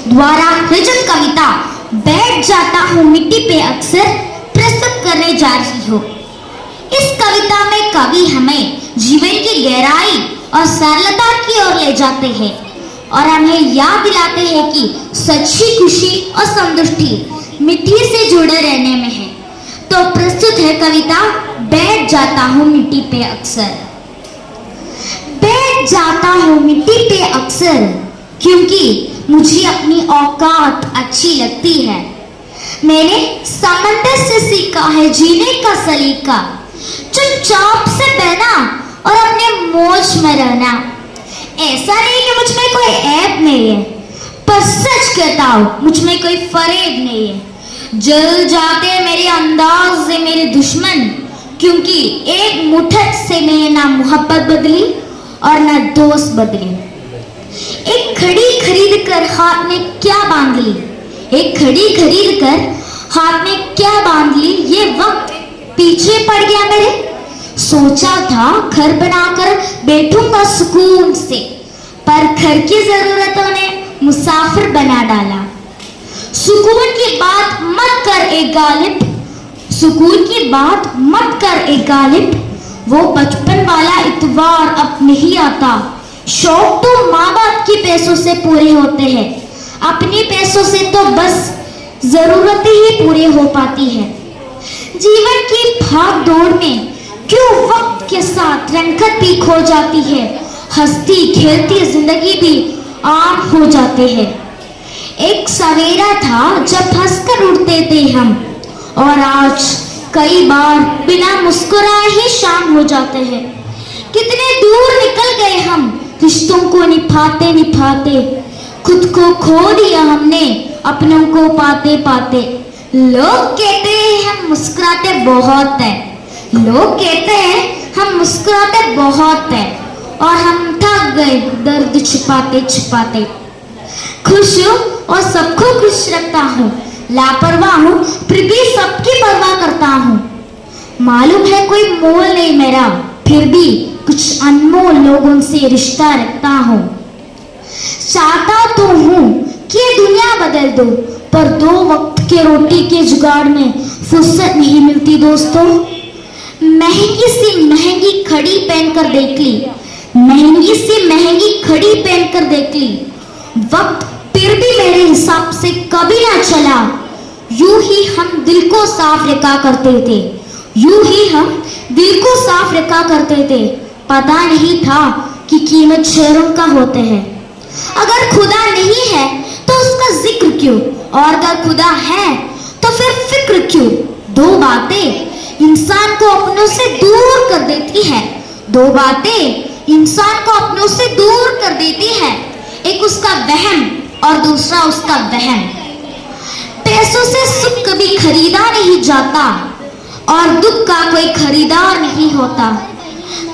द्वारा रचित कविता बैठ जाता हूँ मिट्टी पे अक्सर प्रस्तुत करने जा रही हूँ। इस कविता में कवि हमें जीवन की गहराई और सरलता की ओर ले जाते हैं और हमें याद दिलाते हैं कि सच्ची खुशी और संतुष्टि मिट्टी से जुड़े रहने में है। तो प्रस्तुत है कविता बैठ जाता हूँ मिट्टी पे अक्सर। बैठ जाता हूँ मिट्टी पे अक्सर क्योंकि मुझे अपनी औकात अच्छी लगती है। मैंने समंदर से सीखा है जीने का सलीका, चुपचाप से बहना और अपने मौज में रहना। ऐसा नहीं कि मुझ में कोई ऐब नहीं है, पर सच कहता हूँ मुझ में कोई फरेब नहीं है। जल जाते मेरे अंदाज से मेरे दुश्मन, क्योंकि एक मुठ्ठ से मैंने ना मोहब्बत बदली और ना दोस्त बदली। एक घड़ी खरीद कर हाथ में क्या बांध ली, एक घड़ी खरीद कर हाथ में क्या बांध ली, ये वक्त पीछे पड़ गया मेरे। सोचा था घर बनाकर बैठूंगा सुकून से, पर घर की जरूरतों ने मुसाफिर बना डाला। सुकून की बात मत कर ए गालिब, सुकून की बात मत कर ए गालिब, वो बचपन वाला इतवार अब नहीं आता। शौक तो माँ बाप के पैसों से पूरे होते हैं, अपने पैसों से तो बस जरूरतें ही पूरी हो पाती है। जीवन की भाग दौड़ में क्यों वक्त के साथ रंगत भी खो जाती है, हंसती खेलती जिंदगी भी आम हो जाते हैं। एक सवेरा था जब हंसकर उठते थे हम, और आज कई बार बिना मुस्कुराए ही शाम हो जाते हैं। कितने दूर निकल गए हम रिश्तों को निभाते निभाते, खुद को खो दिया हमने अपनों को पाते पाते। लोग कहते हैं हम मुस्कुराते बहुत है, लोग कहते हैं हम मुस्कुराते बहुत है, और हम थक गए दर्द छिपाते छिपाते। खुश हूँ और सबको खुश रखता हूँ, लापरवाह हूँ फिर भी सबकी परवाह करता हूँ। मालूम है कोई मोल नहीं मेरा, फिर भी कुछ अनमोल लोगों से रिश्ता रखता हूँ। चाहता तो हूँ कि दुनिया बदल दो, पर दो वक्त के रोटी के जुगाड़ में फुर्सत नहीं मिलती दोस्तों। महंगी सी महंगी घड़ी पहनकर देख ली, महंगी सी महंगी घड़ी पहनकर देख ली, वक्त फिर भी मेरे हिसाब से कभी ना चला। यूं ही हम दिल को साफ रखा करते थे, यूं ही हम दिल को साफ रखा करते थे। पता नहीं था कि कीमत शेरों का होते हैं। अगर खुदा नहीं है तो उसका जिक्र क्यों, और अगर खुदा है तो फिर फिक्र क्यों। दो बातें इंसान को अपनों से दूर कर देती है, दो बातें इंसान को अपनों से दूर कर देती है। एक उसका वहम और दूसरा उसका वहम। पैसों से सुख कभी खरीदा नहीं जाता, और दुख का कोई खरीदार नहीं होता।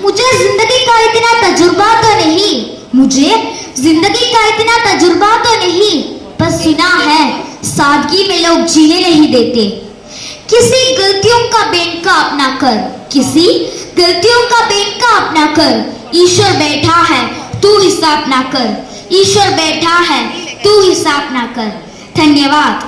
मुझे जिंदगी का इतना तजुर्बा तो नहीं, मुझे जिंदगी का इतना तजुर्बा तो नहीं, पर सुना है सादगी में लोग जीने नहीं देते। किसी गलतियों का बेनका अपना कर, किसी गलतियों का बेनका अपना कर। ईश्वर बैठा है तू हिसाब ना कर, ईश्वर बैठा है तू हिसाब ना कर। धन्यवाद।